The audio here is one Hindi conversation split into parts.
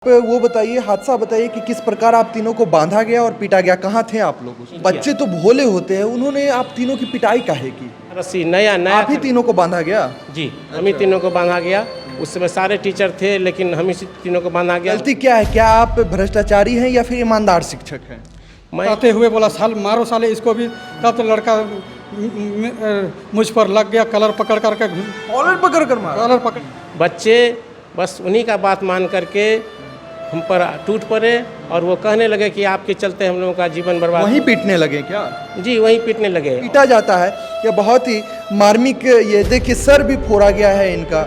वो बताइए, हादसा बताइए कि किस प्रकार आप तीनों को बांधा गया और पीटा गया। कहाँ थे आप लोग उस? बच्चे तो भोले होते हैं, उन्होंने आप तीनों की पिटाई काहे की? रस्सी नया नया आप ही तीनों को बांधा गया? जी, हम ही तीनों को बांधा गया। उस समय सारे टीचर थे, लेकिन हम ही तीनों को बांधा गया। गलती क्या है? क्या आप भ्रष्टाचारी हैं या फिर ईमानदार शिक्षक हैं? मैं कहते हुए बोला साल मारो साले इसको भी। तब तो लड़का मुझ पर लग गया, कलर पकड़ करके कॉलर पकड़ कर मारा? कलर पकड़। बच्चे बस उन्हीं का बात मान करके हम पर टूट पड़े और वो कहने लगे कि आपके चलते हम लोगों का जीवन बर्बाद। वहीं पीटने लगे क्या? जी, वहीं पीटने लगे। पीटा जाता है या बहुत ही मार्मिक। ये देखिए, सर भी फोड़ा गया है इनका।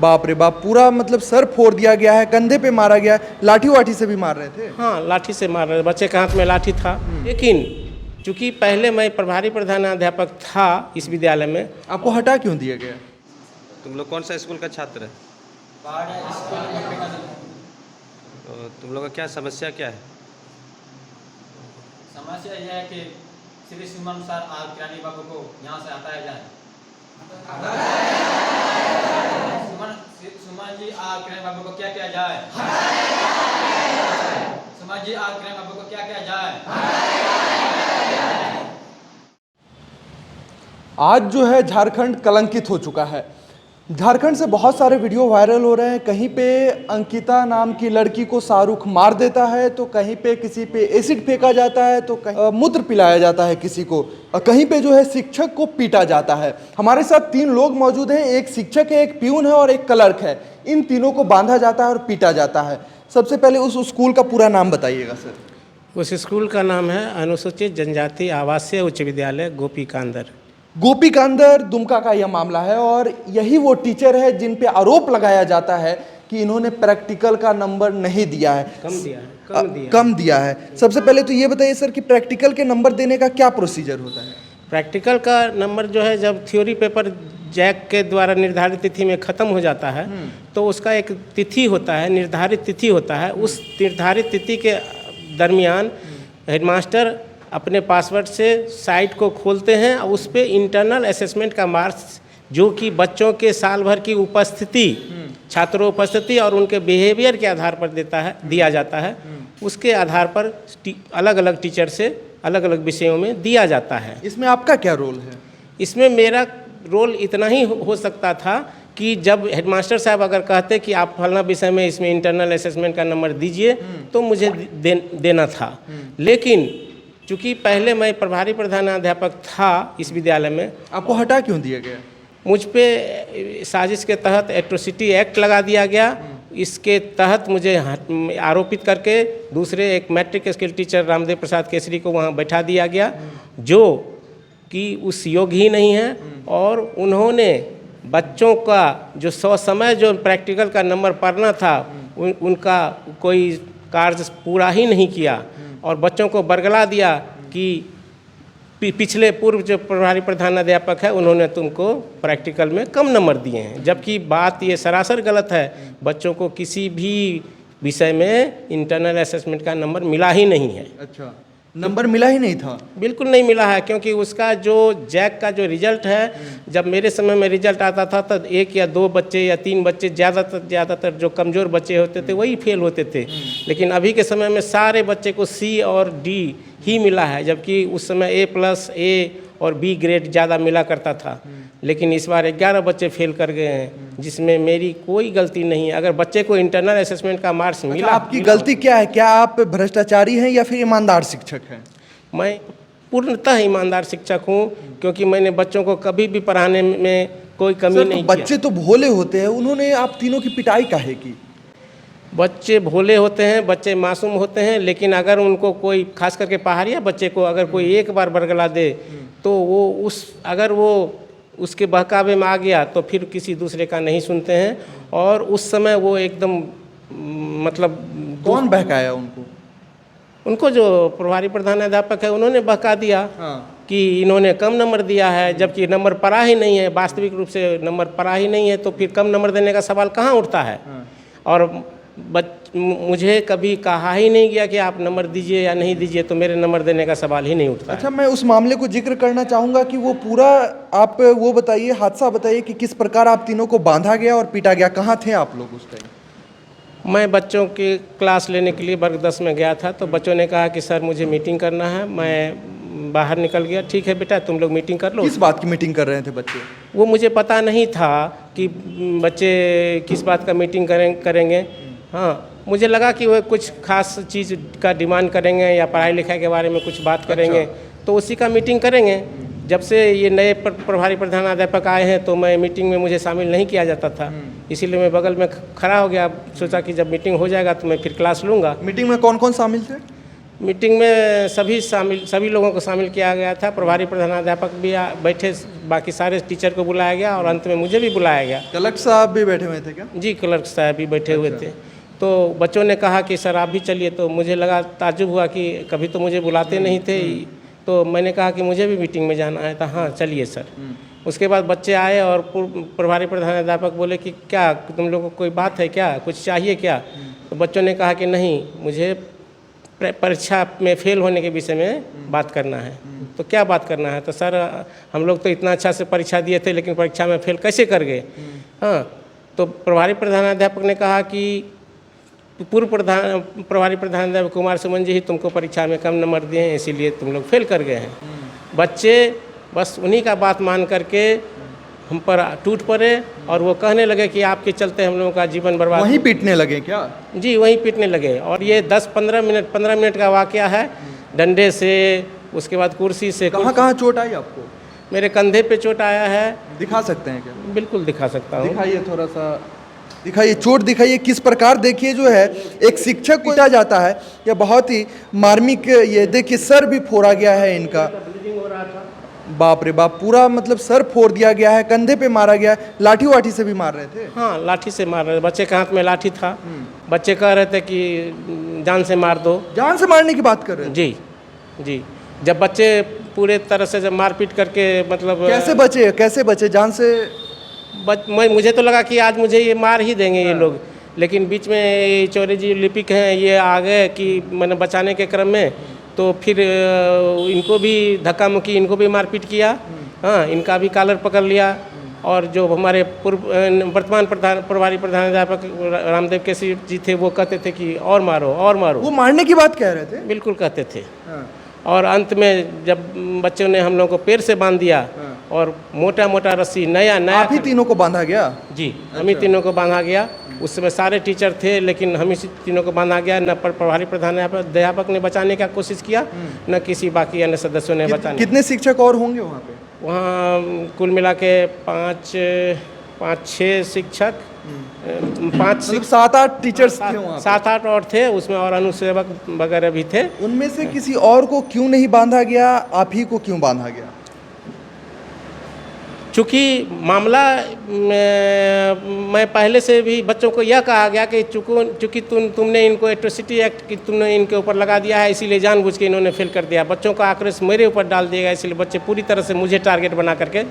बाप रे बाप, पूरा मतलब सर फोड़ दिया गया है, कंधे पे मारा गया। लाठी वाठी से भी मार रहे थे? हाँ, लाठी से मार रहे, बच्चे के हाथ में लाठी था। लेकिन चूंकि पहले मैं प्रभारी प्रधानाध्यापक था इस विद्यालय में। आपको हटा क्यों दिया गया? तुम लोग कौन सा स्कूल का छात्र है? तो तुम लोग का क्या समस्या क्या है? समस्या यह है कि श्री सुमन सर और किरानी बाबू को यहाँ से हटाया जाए। सुमन जी और किरानी बाबू को क्या किया जाए? सुमन जी और किरानी बाबू को क्या किया जाए? आज जो है झारखंड कलंकित हो चुका है। झारखंड से बहुत सारे वीडियो वायरल हो रहे हैं। कहीं पे अंकिता नाम की लड़की को शाहरुख मार देता है, तो कहीं पे किसी पे एसिड फेंका जाता है, तो कहीं मूत्र पिलाया जाता है किसी को, और कहीं पे जो है शिक्षक को पीटा जाता है। हमारे साथ 3 लोग मौजूद हैं, एक शिक्षक है, एक प्यून है और एक क्लर्क है। इन तीनों को बांधा जाता है और पीटा जाता है। सबसे पहले उस स्कूल का पूरा नाम बताइएगा सर। उस स्कूल का नाम है अनुसूचित जनजाति आवासीय उच्च विद्यालय गोपीकांदर। गोपीकांदर दुमका का यह मामला है और यही वो टीचर है जिन पे आरोप लगाया जाता है कि इन्होंने प्रैक्टिकल का नंबर नहीं दिया है, कम दिया है। सबसे पहले तो ये बताइए सर कि प्रैक्टिकल के नंबर देने का क्या प्रोसीजर होता है? प्रैक्टिकल का नंबर जो है, जब थ्योरी पेपर जैक के द्वारा निर्धारित तिथि में ख़त्म हो जाता है तो उसका एक तिथि होता है, निर्धारित तिथि होता है। उस निर्धारित तिथि के दरमियान हेडमास्टर अपने पासवर्ड से साइट को खोलते हैं और उस पर इंटरनल असेसमेंट का मार्क्स, जो कि बच्चों के साल भर की उपस्थिति, छात्रों उपस्थिति और उनके बिहेवियर के आधार पर दिया जाता है। उसके आधार पर अलग अलग टीचर से अलग अलग विषयों में दिया जाता है। इसमें आपका क्या रोल है? इसमें मेरा रोल इतना ही हो सकता था कि जब हेडमास्टर साहब अगर कहते कि आप फलाना विषय में इसमें इंटरनल असेसमेंट का नंबर दीजिए, तो मुझे देना था। लेकिन चूँकि पहले मैं प्रभारी प्रधानाध्यापक था इस विद्यालय में। आपको हटा क्यों दिया गया? मुझ पे साजिश के तहत एट्रोसिटी एक्ट लगा दिया गया। इसके तहत मुझे आरोपित करके दूसरे एक मैट्रिक स्किल टीचर रामदेव प्रसाद केसरी को वहाँ बैठा दिया गया, जो कि उस योग्य ही नहीं है। और उन्होंने बच्चों का जो समय जो प्रैक्टिकल का नंबर पढ़ना था, उनका कोई कार्य पूरा ही नहीं किया और बच्चों को बरगला दिया कि पिछले पूर्व जो प्रभारी प्रधानाध्यापक है उन्होंने तुमको प्रैक्टिकल में कम नंबर दिए हैं, जबकि बात ये सरासर गलत है। बच्चों को किसी भी विषय में इंटरनल असेसमेंट का नंबर मिला ही नहीं है। अच्छा, नंबर मिला ही नहीं था? बिल्कुल नहीं मिला है, क्योंकि उसका जो जैक का जो रिजल्ट है, जब मेरे समय में रिजल्ट आता था तो 1 या 2 बच्चे या 3 बच्चे ज़्यादातर जो कमज़ोर बच्चे होते थे वही फेल होते थे। लेकिन अभी के समय में सारे बच्चे को C और D ही मिला है, जबकि उस समय A+ A और B ग्रेड ज़्यादा मिला करता था। लेकिन इस बार 11 बच्चे फेल कर गए हैं, जिसमें मेरी कोई गलती नहीं है। अगर बच्चे को इंटरनल असेसमेंट का मार्क्स मिला। आपकी गलती क्या है? क्या आप भ्रष्टाचारी हैं या फिर ईमानदार शिक्षक हैं? मैं पूर्णतः ईमानदार शिक्षक हूँ, क्योंकि मैंने बच्चों को कभी भी पढ़ाने में कोई कमी नहीं किया। बच्चे तो भोले होते हैं, उन्होंने आप तीनों की पिटाई काहे की? बच्चे भोले होते हैं, बच्चे मासूम होते हैं, लेकिन अगर उनको कोई, खास करके पहाड़िया बच्चे को अगर कोई एक बार बरगला दे तो वो अगर वो उसके बहकावे में आ गया तो फिर किसी दूसरे का नहीं सुनते हैं। और उस समय वो एकदम मतलब। कौन बहकाया उनको? उनको जो प्रभारी प्रधानाध्यापक है उन्होंने बहका दिया। हाँ। कि इन्होंने कम नंबर दिया है, जबकि नंबर पढ़ा ही नहीं है, वास्तविक रूप से नंबर पढ़ा ही नहीं है, तो फिर कम नंबर देने का सवाल कहाँ उठता है। हाँ। और मुझे कभी कहा ही नहीं गया कि आप नंबर दीजिए या नहीं दीजिए, तो मेरे नंबर देने का सवाल ही नहीं उठता। अच्छा, मैं उस मामले को जिक्र करना चाहूँगा कि वो पूरा आप वो बताइए, हादसा बताइए कि किस प्रकार आप तीनों को बांधा गया और पीटा गया। कहाँ थे आप लोग उस टाइम? मैं बच्चों की क्लास लेने के लिए वर्ग 10 में गया था, तो बच्चों ने कहा कि सर मुझे मीटिंग करना है। मैं बाहर निकल गया। ठीक है बेटा, तुम लोग मीटिंग कर लो। किस बात की मीटिंग कर रहे थे बच्चे? वो मुझे पता नहीं था कि बच्चे किस बात का मीटिंग करेंगे। हाँ, मुझे लगा कि वो कुछ खास चीज़ का डिमांड करेंगे या पढ़ाई लिखाई के बारे में कुछ बात करेंगे, तो उसी का मीटिंग करेंगे। जब से ये नए प्रभारी प्रधानाध्यापक आए हैं तो मैं मीटिंग में मुझे शामिल नहीं किया जाता था, इसीलिए मैं बगल में खड़ा हो गया। सोचा कि जब मीटिंग हो जाएगा तो मैं फिर क्लास लूँगा। मीटिंग में कौन कौन शामिल थे? मीटिंग में सभी लोगों को शामिल किया गया था। प्रभारी प्रधानाध्यापक भी बैठे, बाकी सारे टीचर को बुलाया गया और अंत में मुझे भी बुलाया गया। कलेक्टर साहब भी बैठे हुए थे क्या? जी, क्लर्क साहब भी बैठे हुए थे। तो बच्चों ने कहा कि सर आप भी चलिए, तो मुझे लगा, ताज्जुब हुआ कि कभी तो मुझे बुलाते नहीं थे। तो मैंने कहा कि मुझे भी मीटिंग में जाना है। तो हाँ चलिए सर। उसके बाद बच्चे आए और प्रभारी प्रधानाध्यापक बोले कि क्या तुम लोगों को कोई बात है क्या, कुछ चाहिए क्या? तो बच्चों ने कहा कि नहीं, मुझे परीक्षा में फेल होने के विषय में बात करना है। तो क्या बात करना है? तो सर हम लोग तो इतना अच्छा से परीक्षा दिए थे लेकिन परीक्षा में फेल कैसे कर गए? हाँ, तो प्रभारी प्रधानाध्यापक ने कहा कि प्रभारी प्रधानाध्यापक कुमार सुमन जी ही तुमको परीक्षा में कम नंबर दिए हैं, इसीलिए तुम लोग फेल कर गए हैं। बच्चे बस उन्हीं का बात मान करके हम पर टूट पड़े और वो कहने लगे कि आपके चलते हम लोगों का जीवन बर्बाद। वहीं पीटने लगे क्या? जी, वहीं पीटने लगे। और ये 15 मिनट का वाकया है। डंडे से, उसके बाद कुर्सी से। कहाँ चोट आई आपको? मेरे कंधे पे चोट आया है। दिखा सकते हैं क्या? बिल्कुल दिखा सकता हूँ। दिखाइए, थोड़ा सा दिखाइए, चोट दिखाइए किस प्रकार। देखिए जो है एक शिक्षक को पीटा जाता है, यह बहुत ही मार्मिक। ये देखिए सर भी फोड़ा गया है इनका। बाप रे बाप, पूरा मतलब सर फोड़ दिया गया है, कंधे पे मारा गया है। लाठी वाठी से भी मार रहे थे? हाँ, लाठी से मार रहे थे। बच्चे के हाथ में लाठी था। बच्चे कह रहे थे कि जान से मार दो। जान से मारने की बात कर रहे थे? जी जी। जब बच्चे पूरे तरह से जब मारपीट करके, मतलब कैसे बचे जान से? मुझे तो लगा कि आज मुझे ये मार ही देंगे ये लोग, लेकिन बीच में चौधरी जी लिपिक हैं, ये आ गए कि मैंने बचाने के क्रम में, तो फिर इनको भी धक्का मुक्की, इनको भी मारपीट किया। हाँ, इनका भी कॉलर पकड़ लिया। और जो हमारे वर्तमान प्रभारी प्रधानाध्यापक रामदेव केसरी जी थे, वो कहते थे कि और मारो और मारो। वो मारने की बात कह रहे थे? बिल्कुल कहते थे। और अंत में जब बच्चों ने हम लोग को पैर से बांध दिया और मोटा मोटा रस्सी, नया आप ही तीनों को बांधा गया? जी, हम ही तीनों को बांधा गया। उस समय सारे टीचर थे, लेकिन हम ही तीनों को बांधा गया। न प्रभारी प्रधानाध्यापक ने बचाने का कोशिश किया, न किसी बाकी अन्य सदस्यों ने बचाने। कितने शिक्षक और होंगे वहाँ पे? वहाँ कुल मिला के 5-6 शिक्षक, 7-8 टीचर्स थे वहाँ पे? 7-8 और थे, उसमें और अनुसेवक वगैरह भी थे। उनमें से किसी और को क्यों नहीं बांधा गया? आप ही को क्यों बांधा गया? चूँकि मामला मैं पहले से भी बच्चों को यह कहा गया कि चूँकि तुमने इनको एट्रोसिटी एक्ट की तुमने इनके ऊपर लगा दिया है, इसीलिए जानबूझ के इन्होंने फेल कर दिया। बच्चों का आक्रोश मेरे ऊपर डाल दिया गया, इसलिए बच्चे पूरी तरह से मुझे टारगेट बना करके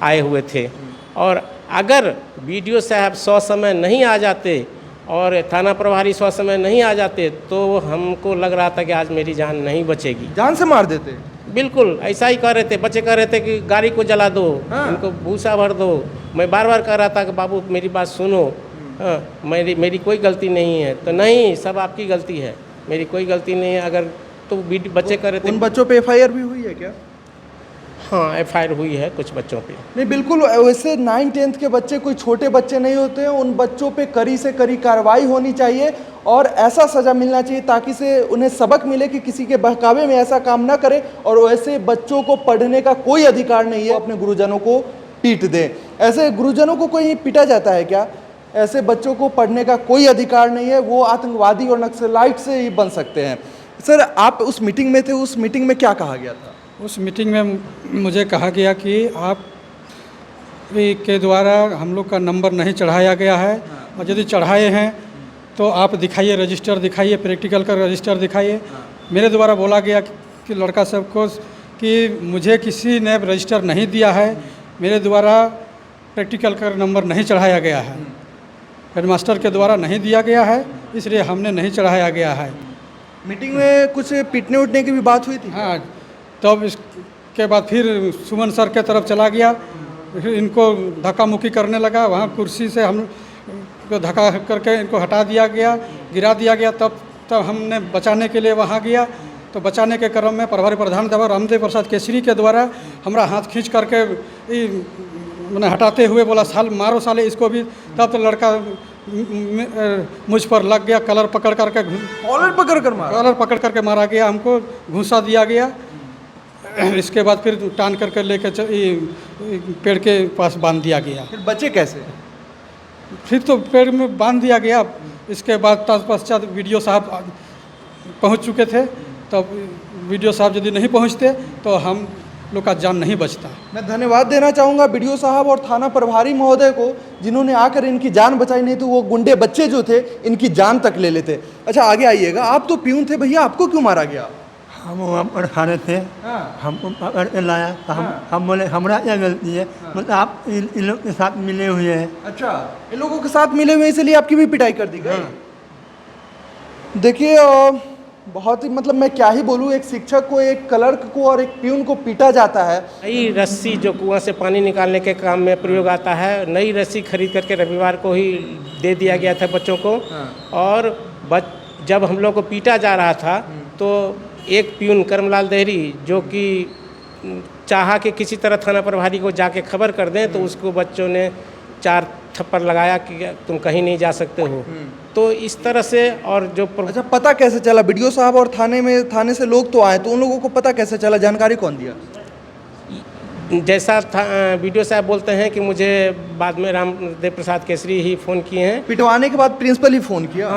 आए हुए थे। और अगर बीडीओ साहब 100 समय नहीं आ जाते और थाना प्रभारी 100 समय नहीं आ जाते, तो हमको लग रहा था कि आज मेरी जान नहीं बचेगी। जान से मार देते? बिल्कुल ऐसा ही कह रहे थे। बच्चे कह रहे थे कि गाड़ी को जला दो, उनको भूसा भर दो। मैं बार बार कह रहा था कि बाबू मेरी बात सुनो, मेरी कोई गलती नहीं है। तो नहीं, सब आपकी गलती है, मेरी कोई गलती नहीं है। अगर तो बच्चे कह रहे थे। उन बच्चों पे FIR भी हुई है क्या? हाँ, FIR हुई है कुछ बच्चों पे। नहीं, बिल्कुल। वैसे 9-10th के बच्चे कोई छोटे बच्चे नहीं होते हैं। उन बच्चों पे कड़ी से कड़ी कार्रवाई होनी चाहिए और ऐसा सज़ा मिलना चाहिए ताकि से उन्हें सबक मिले कि किसी के बहकावे में ऐसा काम ना करें। और वैसे बच्चों को पढ़ने का कोई अधिकार नहीं है अपने गुरुजनों को पीट दें। ऐसे गुरुजनों को कोई पीटा जाता है क्या? ऐसे बच्चों को पढ़ने का कोई अधिकार नहीं है। वो आतंकवादी और नक्सलाइट से ही बन सकते हैं। सर, आप उस मीटिंग में थे, उस मीटिंग में क्या कहा गया था? उस मीटिंग में मुझे कहा गया कि आप के द्वारा हम लोग का नंबर नहीं चढ़ाया गया है, और यदि चढ़ाए हैं तो आप दिखाइए, रजिस्टर दिखाइए, प्रैक्टिकल का रजिस्टर दिखाइए। मेरे द्वारा बोला गया कि लड़का सबको कि मुझे किसी ने रजिस्टर नहीं दिया है, मेरे द्वारा प्रैक्टिकल का नंबर नहीं चढ़ाया गया है, हेडमास्टर के द्वारा नहीं दिया गया है, इसलिए हमने नहीं चढ़ाया गया है। मीटिंग में कुछ पीटने उठने की भी बात हुई थी? हाँ, तब इसके बाद फिर सुमन सर के तरफ चला गया, फिर इनको धक्का मुक्की करने लगा। वहाँ कुर्सी से हम को धक्का करके इनको हटा दिया गया, गिरा दिया गया। तब हमने बचाने के लिए वहाँ गया, तो बचाने के क्रम में प्रभारी प्रधान था रामदेव प्रसाद केसरी के द्वारा हमारा हाथ खींच करके मैंने हटाते हुए बोला साल मारो साले इसको भी। तब तो लड़का मुझ पर लग गया, कलर पकड़ करके कलर पकड़ करके मारा गया, हमको घूंसा दिया गया। इसके बाद फिर टान करके लेकर पेड़ के पास बांध दिया गया। फिर बचे कैसे? फिर तो पेड़ में बांध दिया गया। इसके बाद तत्पश्चात वीडियो साहब पहुंच चुके थे, तब वीडियो साहब यदि नहीं पहुंचते तो हम लोग का जान नहीं बचता। मैं धन्यवाद देना चाहूँगा बीडीओ साहब और थाना प्रभारी महोदय को, जिन्होंने आकर इनकी जान बचाई, नहीं तो वो गुंडे बच्चे जो थे इनकी जान तक ले लेते। अच्छा आगे आइएगा, आप तो प्यून थे भैया, आपको क्यों मारा गया? हम वहाँ पर खड़े थे, हमको पकड़ के लाया तो हम बोले हमारा क्या गलती है, मतलब आप इन लोग के साथ मिले हुए हैं। अच्छा, इन लोगों के साथ मिले हुए इसलिए आपकी भी पिटाई कर दी गई। देखिए बहुत ही मतलब मैं क्या ही बोलूँ, एक शिक्षक को, एक क्लर्क को और एक प्यून को पीटा जाता है। नई रस्सी जो कुआं से पानी निकालने के काम में प्रयोग आता है, नई रस्सी खरीद करके रविवार को ही दे दिया गया था बच्चों को। और जब हम लोग को पीटा जा रहा था तो एक प्यून करमलाल देहरी जो कि चाहा कि किसी तरह थाना प्रभारी को जाके खबर कर दें, तो उसको बच्चों ने 4 थप्पड़ लगाया कि तुम कहीं नहीं जा सकते हो। तो इस तरह से और जो अच्छा पता कैसे चला? बीडीओ साहब और थाने से लोग तो आए, तो उन लोगों को पता कैसे चला? जानकारी कौन दिया? जैसा था वीडियो साहब बोलते हैं कि मुझे बाद में रामदेव प्रसाद केसरी ही फ़ोन किए हैं। पिटवाने के बाद प्रिंसिपल ही फ़ोन किया?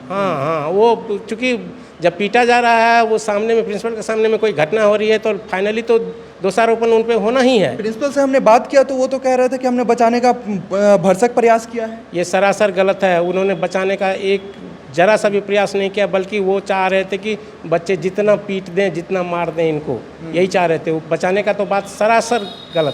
हाँ, वो चूँकि जब पीटा जा रहा है, वो सामने में प्रिंसिपल के सामने में कोई घटना हो रही है, तो फाइनली तो दोषारोपण उन पे होना ही है। प्रिंसिपल से हमने बात किया तो वो तो कह रहे थे कि हमने बचाने का भरसक प्रयास किया है। ये सरासर गलत है। उन्होंने बचाने का एक जरा सा भी प्रयास नहीं किया, बल्कि वो चाह रहे थे कि बच्चे जितना पीट दें, जितना मार दें इनको, यही चाह रहे थे। बचाने का तो बात सरासर गलत।